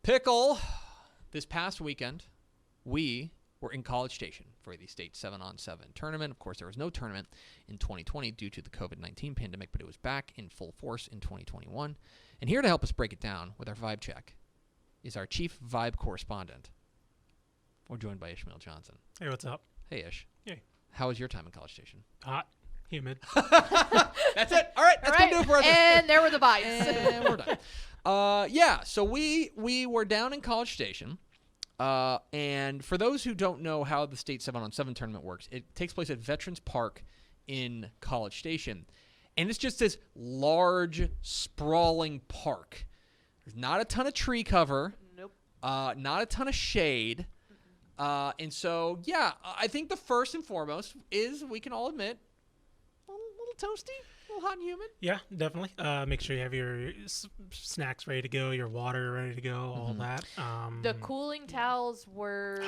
Pickle, this past weekend, we were in College Station for the state 7-on-7 tournament. Of course, there was no tournament in 2020 due to the COVID-19 pandemic, but it was back in full force in 2021. And here to help us break it down with our vibe check is our chief vibe correspondent. We're joined by Ishmael Johnson. Hey, what's up? Hey, Ish. Hey. How was your time in College Station? Hot, humid. That's it. All right. That's going to do it for us. And there were the vibes. And we're done. So we were down in College Station. And for those who don't know how the state 7-on-7 tournament works, it takes place at Veterans Park in College Station. And it's just this large, sprawling park. There's not a ton of tree cover. Nope. Not a ton of shade. And so, yeah, I think the first and foremost is, we can all admit, a little toasty, a little hot and humid. Yeah, definitely. Make sure you have your snacks ready to go, your water ready to go, all that. The cooling towels were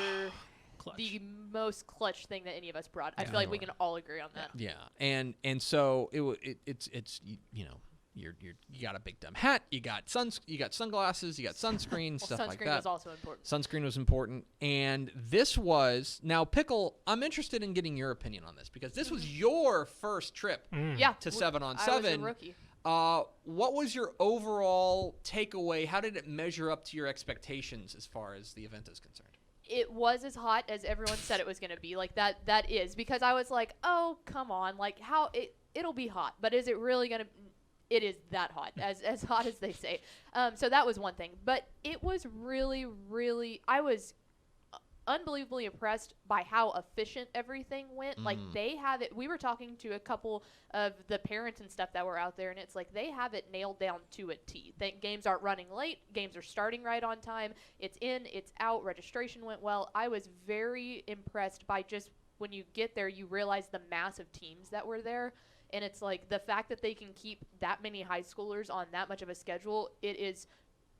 clutch. the most clutch thing that any of us brought. I feel like we can all agree on that. Yeah, and so it's you know, you got a big dumb hat, you got sunglasses, you got sunscreen, stuff like that. Sunscreen was also important. Sunscreen was important, and this was now Pickle. I'm interested in getting your opinion on this because this was your first trip Yeah. to 7-on-7. I was a rookie. What was your overall takeaway? How did it measure up to your expectations as far as the event is concerned? It was as hot as everyone said it was going to be. Like that is because I was like, oh, come on. Like it'll be hot, but is it really going to it is that hot, as hot as they say. So that was one thing. But it was really, really, I was unbelievably impressed by how efficient everything went. Like they have it, we were talking to a couple of the parents and stuff that were out there, and it's like they have it nailed down to a T. Games aren't running late, games are starting right on time, it's in, it's out, registration went well. I was very impressed by just when you get there, you realize the massive teams that were there. And it's like the fact that they can keep that many high schoolers on that much of a schedule, it is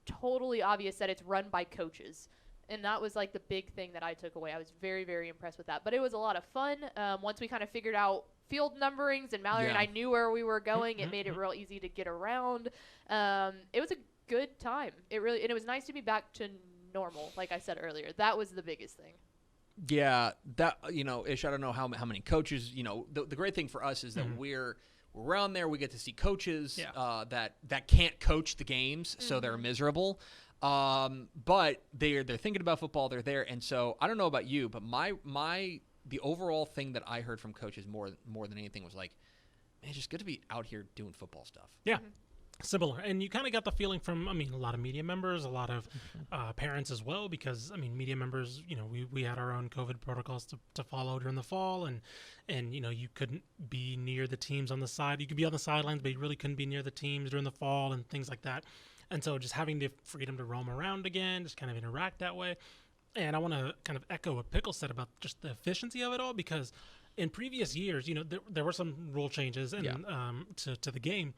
totally obvious that it's run by coaches. And that was like the big thing that I took away. I was very, very impressed with that. But it was a lot of fun. Once we kind of figured out field numberings and Mallory and I knew where we were going, it made it real easy to get around. It was a good time. And it was nice to be back to normal, like I said earlier. That was the biggest thing. Yeah, that, you know, Ish, I don't know how many coaches, you know, the great thing for us is that we're around there. We get to see coaches that can't coach the games, so they're miserable. But they're thinking about football. They're there. And so I don't know about you, but the overall thing that I heard from coaches more than anything was like, man, it's just good to be out here doing football stuff. Yeah. Similar. And you kind of got the feeling from, a lot of media members, a lot of parents as well, because, media members, we had our own COVID protocols to follow during the fall, and you couldn't be near the teams on the side. You could be on the sidelines, but you really couldn't be near the teams during the fall and things like that. And so just having the freedom to roam around again, just kind of interact that way. And I want to kind of echo what Pickle said about just the efficiency of it all, because in previous years, there were some rule changes and to the game.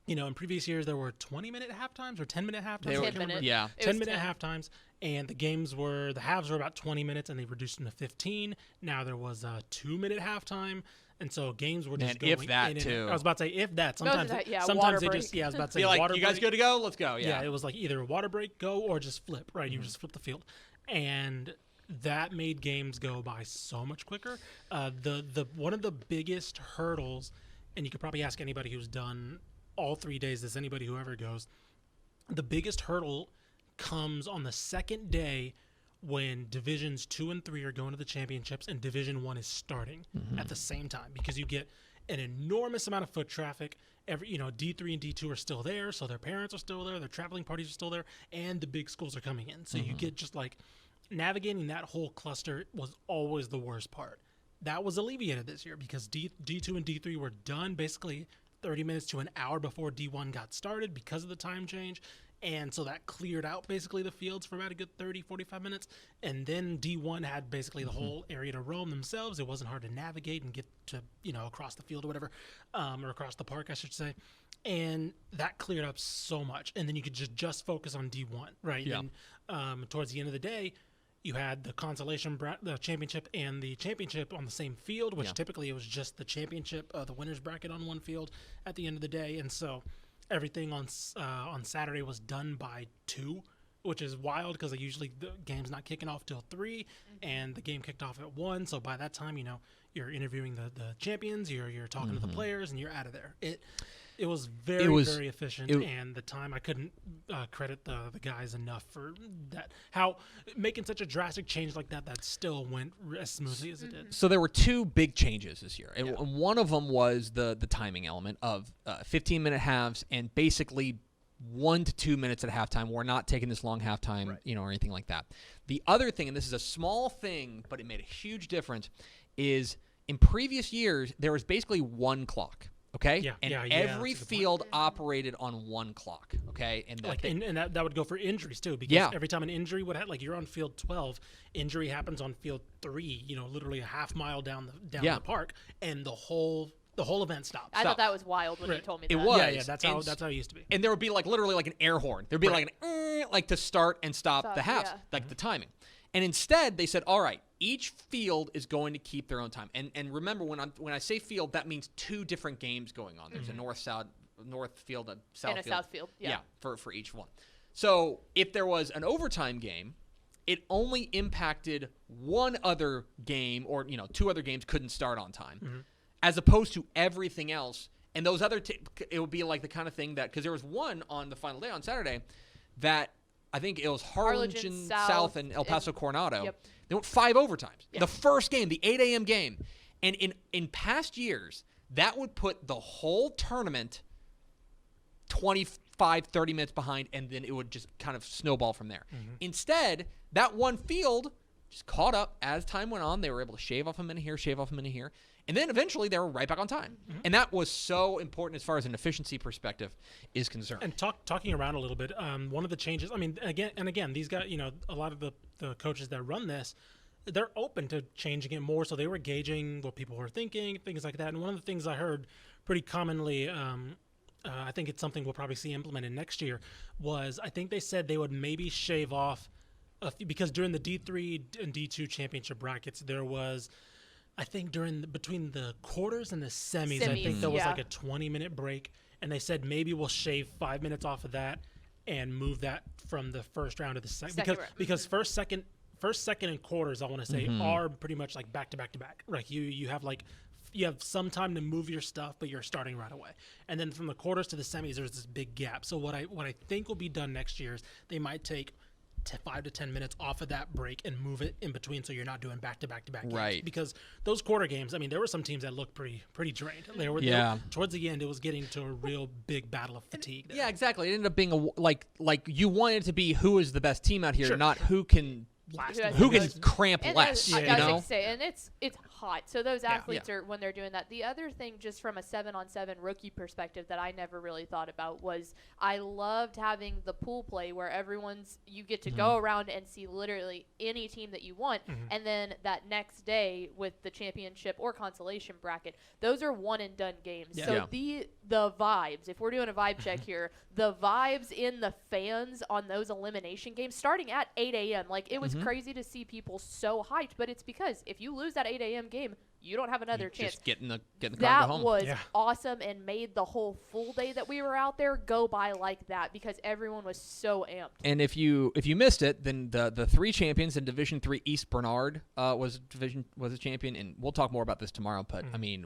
In previous years, there were 20-minute halftimes or 10-minute halftimes. 10 minutes. Yeah. 10-minute halftimes. And the halves were about 20 minutes, and they reduced them to 15. Now there was a 2-minute halftime. And so games were just going if that, in and too. I was about to say, if that. Sometimes water they break. just, I was about to say, Be like, water you guys break. good to go? Let's go. Yeah, it was like either water break, go, or just flip, right? You just flip the field. And that made games go by so much quicker. The one of the biggest hurdles, and you could probably ask anybody who's done all 3 days, as anybody who ever goes, the biggest hurdle comes on the second day when divisions 2 and 3 are going to the championships and division 1 is starting at the same time, because you get an enormous amount of foot traffic. D3 and D2 are still there, so their parents are still there, their traveling parties are still there, and the big schools are coming in. So you get just like navigating that whole cluster was always the worst part. That was alleviated this year because D2 and D3 were done basically 30 minutes to an hour before D1 got started because of the time change. And so that cleared out basically the fields for about a good 30, 45 minutes. And then D1 had basically the whole area to roam themselves. It wasn't hard to navigate and get to, across the field or whatever, or across the park, I should say. And that cleared up so much. And then you could just focus on D1, right? Yeah. And towards the end of the day, you had the the championship and the championship on the same field, which typically it was just the championship, the winner's bracket on one field at the end of the day. And so everything on Saturday was done by 2. which is wild because usually the game's not kicking off till 3, and the game kicked off at 1. So by that time, you're interviewing the champions, you're talking to the players, and you're out of there. It was very efficient, and the time I couldn't credit the guys enough for that. How making such a drastic change like that still went as smoothly as it did. So there were 2 big changes this year, and one of them was the timing element of 15-minute halves and basically 1 to 2 minutes at halftime. We're not taking this long halftime, Right. or anything like that. The other thing, and this is a small thing, but it made a huge difference, is in previous years there was basically 1 clock. Okay, Yeah, and yeah, every that's a good field operated on 1 clock. Okay, and And that would go for injuries too, because every time an injury would happen, like you're on field 12, injury happens on field 3. Literally a half mile down the park, and the whole event stops. I thought that was wild when you told me that. It was. Yeah, that's how it used to be. And there would be literally an air horn. There'd be like an to start and stop the halves, the timing. And instead, they said, all right, each field is going to keep their own time. And remember, when I say field, that means 2 different games going on. There's a north field, a south field. And a south field, yeah. For each one. So if there was an overtime game, it only impacted 1 other game, or 2 other games couldn't start on time, as opposed to everything else. And those other, it would be like the kind of thing that, because there was one on the final day on Saturday that I think it was Harlingen South and El Paso Coronado. Yep. They went 5 overtimes. Yeah. The first game, the 8 a.m. game. And in past years, that would put the whole tournament 25, 30 minutes behind, and then it would just kind of snowball from there. Instead, that one field just caught up as time went on. They were able to shave off a minute here, shave off a minute here. And then eventually they were right back on time. And that was so important as far as an efficiency perspective is concerned. And talking around a little bit, one of the changes, I mean, again, these guys, a lot of the coaches that run this, they're open to changing it more. So they were gauging what people were thinking, things like that. And one of the things I heard pretty commonly, I think it's something we'll probably see implemented next year, was I think they said they would maybe shave off, because during the D3 and D2 championship brackets, there was, I think between the quarters and the semis, I think there was like a 20-minute break, and they said maybe we'll shave 5 minutes off of that and move that from the first round to the second because first, second, and quarters, I want to say, are pretty much like back to back to back. Right, you have some time to move your stuff, but you're starting right away. And then from the quarters to the semis, there's this big gap. So what I think will be done next year is they might take 5 to 10 minutes off of that break and move it in between, so you're not doing back-to-back games. Right. Because those quarter games, I mean, there were some teams that looked pretty drained. They were towards the end, it was getting to a real big battle of fatigue there. Yeah, exactly. It ended up being like you wanted it to be who is the best team out here, Sure. not who can cramp and less. I You was know? gonna say, and it's hot. So those athletes are, when they're doing that. The other thing, just from a 7-on-7 rookie perspective, that I never really thought about was I loved having the pool play where you get to go around and see literally any team that you want, and then that next day with the championship or consolation bracket, those are one and done games. Yeah. So Yeah. the vibes, if we're doing a vibe check here, the vibes in the fans on those elimination games starting at 8 a.m. Like, it was crazy to see people so hyped, but it's because if you lose that 8 a.m. game, you don't have another chance. Just get in the car and go That home. was awesome and made the whole full day that we were out there go by like that because everyone was so amped. And if you missed it, then the 3 champions in Division 3 East Bernard was a champion, and we'll talk more about this tomorrow. But I mean,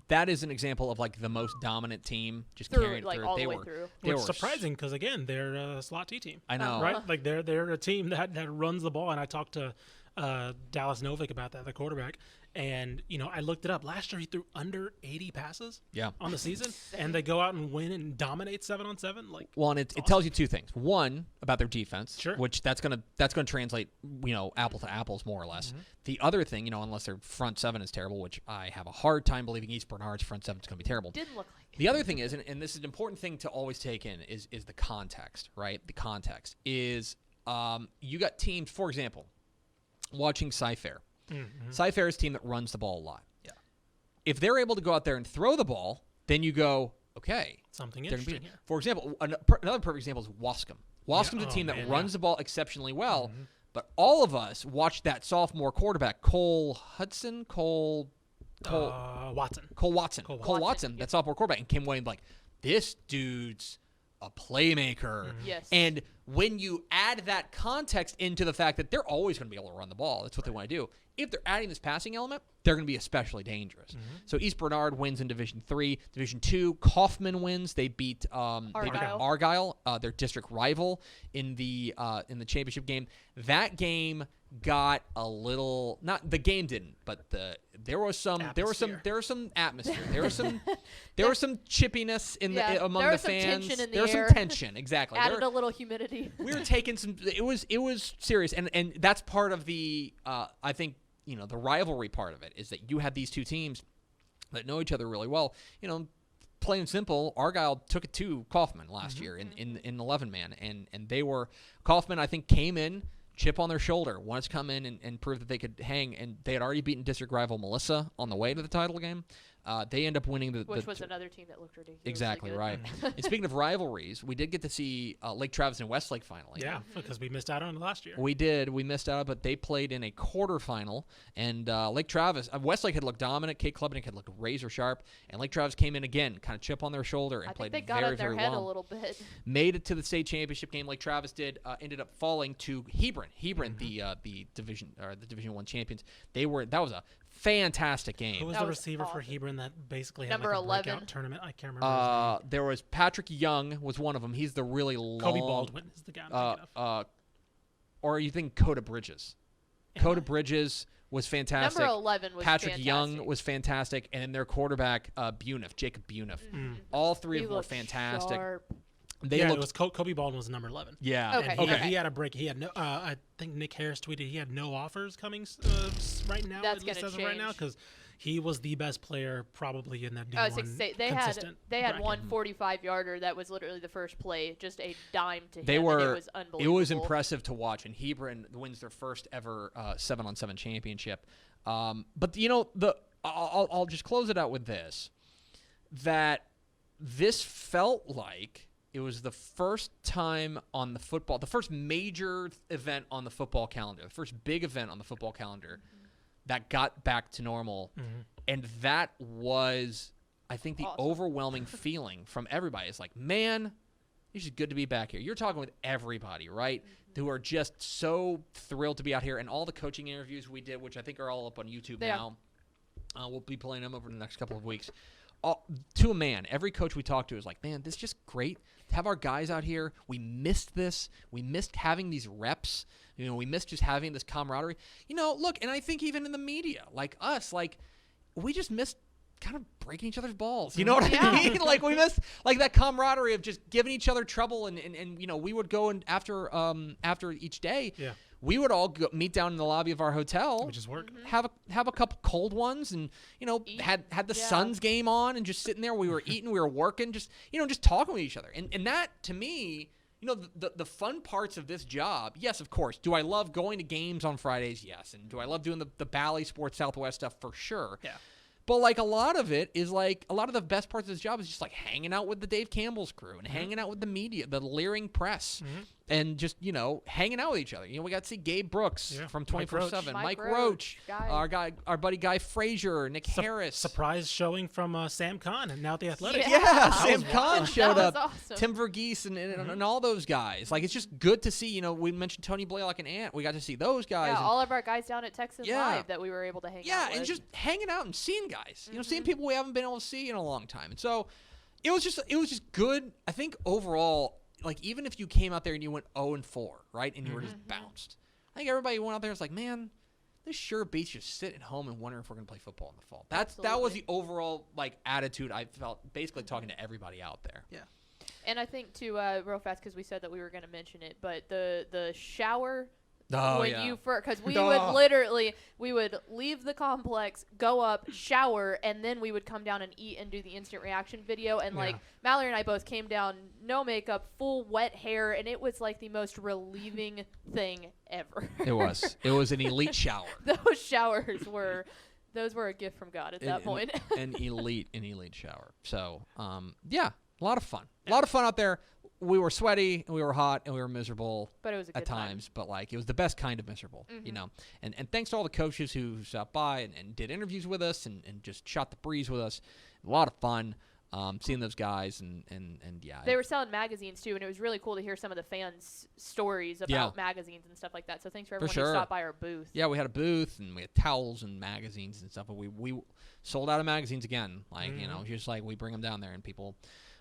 that is an example of like the most dominant team just carrying like through. all the way through. It's surprising because again, they're a slot T team. I know, right? Like they're a team that runs the ball, and I talked to Dallas Novick about that, the quarterback. And, I looked it up. Last year, he threw under 80 passes on the season, and they go out and win and dominate 7-on-7. Well, and it tells you 2 things. One, about their defense, Sure. which that's gonna translate, apple to apples more or less. The other thing, unless their front 7 is terrible, which I have a hard time believing East Bernard's front 7 is going to be terrible. Didn't look like it. The other thing is, and this is an important thing to always take in, is the context, right? The context is you got teams, for example, watching Cy-Fair. Cy-Fair is a team that runs the ball a lot. Yeah. If they're able to go out there and throw the ball, then you go, okay. Something interesting here. For example, another perfect example is Wascom. Wascom's a team that runs the ball exceptionally well, but all of us watched that sophomore quarterback, Cole Watson, Yep. that sophomore quarterback, and Kim Wayne, like, this dude's a playmaker. Yes. And when you add that context into the fact that they're always going to be able to run the ball, that's what they want to do. If they're adding this passing element, they're going to be especially dangerous. So East Bernard wins in Division 3. Division 2, Kaufman wins. They beat Argyle, their district rival, in the championship game. That game got a little, not the game didn't, but there was some atmosphere. There was some chippiness among the fans. There was some tension, exactly. Added a little humidity. We were taking some. It was serious, and that's part of the I think, the rivalry part of it is that you had these two teams that know each other really well. Plain and simple, Argyle took it to Kaufman last year in 11-man, and they were, Kaufman I think came in, chip on their shoulder, wanted to come in and prove that they could hang, and they had already beaten district rival Melissa on the way to the title game. They end up winning which was another team that looked ridiculous. Exactly right. And speaking of rivalries, we did get to see Lake Travis and Westlake finally. Yeah, because we missed out on it last year. We did. We missed out, but they played in a quarterfinal. And Lake Travis, Westlake had looked dominant. Kate Klubnik had looked razor sharp. And Lake Travis came in again, kind of chip on their shoulder, and played very, very well. I think they got in their head a little bit. Made it to the state championship game. Lake Travis did. Ended up falling to Hebron. Hebron, the Division 1 champions. That was a fantastic game. Who was the receiver for Hebron that basically had number a 11 breakout tournament? I can't remember his name. There was Patrick Young was one of them. He's the really long. Kobe Baldwin is the guy I'm thinking of. Or you think Coda Bridges? Coda Bridges was fantastic. Number 11 was Patrick fantastic. Young was fantastic, and then their quarterback Jacob Buniff. All three of them were fantastic. Sharp. It was Kobe Baldwin was number 11. Yeah. Okay. He had a break. He had no. I think Nick Harris tweeted he had no offers coming right now. That's at least gonna as of right now, change. because he was the best player probably in that D1 they had bracket. one 45-yarder that was literally the first play, just a dime to him. It was unbelievable. It was impressive to watch, and Hebron wins their first ever 7-on-7 championship. But I'll just close it out with this: that this felt like it was the first time on the first major event on the football calendar, the first big event on the football calendar that got back to normal. And that was, I think, the overwhelming feeling from everybody. It's like, man, it's just good to be back here. You're talking with everybody, right? Who are just so thrilled to be out here. And all the coaching interviews we did, which I think are all up on YouTube now. We'll be playing them over the next couple of weeks. To a man, every coach we talked to is like, man, this is just great to have our guys out here. We missed this. We missed having these reps. We missed just having this camaraderie. Look, and I think even in the media, like us, like we just missed kind of breaking each other's balls. You know what I mean? Like we missed like that camaraderie of just giving each other trouble, and we would go and after each day. Yeah. We would all meet down in the lobby of our hotel. We just work. Have a couple cold ones, and had the Suns game on, and just sitting there. We were eating, we were working, just talking with each other. And that to me, the fun parts of this job. Yes, of course. Do I love going to games on Fridays? Yes. And do I love doing the Bally Sports Southwest stuff? For sure. Yeah. But like a lot of it is like a lot of the best parts of this job is just like hanging out with the Dave Campbell's crew and hanging out with the media, the leering press, and just hanging out with each other. We got to see Gabe Brooks from 24/7, Mike Roach, our buddy Guy Frazier, Nick Harris. Surprise showing from Sam Kahn and now at the Athletics. Yeah, Sam Kahn showed up. Awesome. Tim Verghese and all those guys. Like it's just good to see. We mentioned Tony Blaylock and Ant. We got to see those guys. Yeah, all of our guys down at Texas Live that we were able to hang out with. Yeah, and just hanging out and seeing guys. Seeing people we haven't been able to see in a long time. And so it was just good. I think overall, like even if you came out there and you went 0-4, right, and you were just bounced, I think everybody went out there and was like, man, this sure beats just sitting at home and wondering if we're gonna play football in the fall. That was the overall like attitude I felt basically talking to everybody out there. Yeah. And I think too, real fast, because we said that we were going to mention it, but the shower. Because we would leave the complex, go up, shower, and then we would come down and eat and do the instant reaction video. And like Mallory and I both came down, no makeup, full wet hair, and it was like the most relieving thing ever. It was an elite shower. Those showers were a gift from God at that point. An elite shower. So a lot of fun. A lot of fun out there. We were sweaty, and we were hot, and we were miserable but it was a good at times. But like it was the best kind of miserable, And thanks to all the coaches who stopped by and did interviews with us and just shot the breeze with us. A lot of fun. seeing those guys and yeah. They were selling magazines too, and it was really cool to hear some of the fans' stories about magazines and stuff like that. So thanks for everyone who stopped by our booth. Yeah, we had a booth and we had towels and magazines and stuff. But we sold out of magazines again. Like just like we bring them down there and people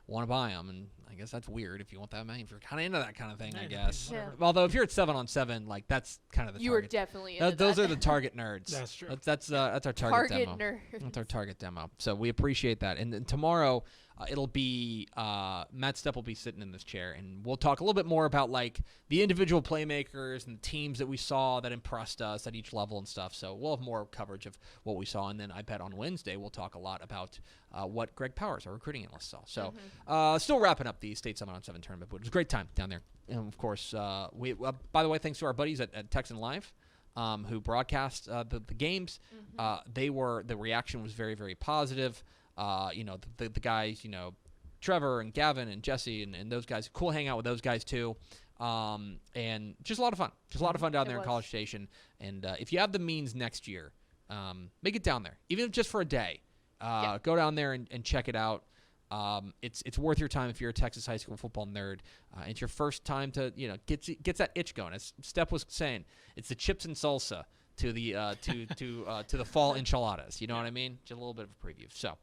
want to buy them, and I guess that's weird if you want that many. If you're kind of into that kind of thing, I guess. Yeah. Although if you're at 7-on-7, like that's kind of the you target. were definitely into those that. are the target nerds. That's true. That's our target demo. Nerds. That's our target demo. So we appreciate that. And then tomorrow it'll be Matt Stepp will be sitting in this chair, and we'll talk a little bit more about like the individual playmakers and the teams that we saw that impressed us at each level and stuff. So we'll have more coverage of what we saw, and then I bet on Wednesday we'll talk a lot about what Greg Powers, our recruiting analyst, saw. So still wrapping up the State 7-on-7 tournament, but it was a great time down there. And of course, we by the way, thanks to our buddies at Texan Live. Who broadcast the games? The reaction was very, very positive. The guys, Trevor and Gavin and Jesse and those guys, cool hang out with those guys too. And just a lot of fun. Just a lot of fun down there in College Station. And if you have the means next year, make it down there, even if just for a day. Go down there and check it out. It's worth your time if you're a Texas high school football nerd. It's your first time to gets that itch going. As Stepp was saying, it's the chips and salsa to the to the fall enchiladas. You know what I mean? Just a little bit of a preview. So.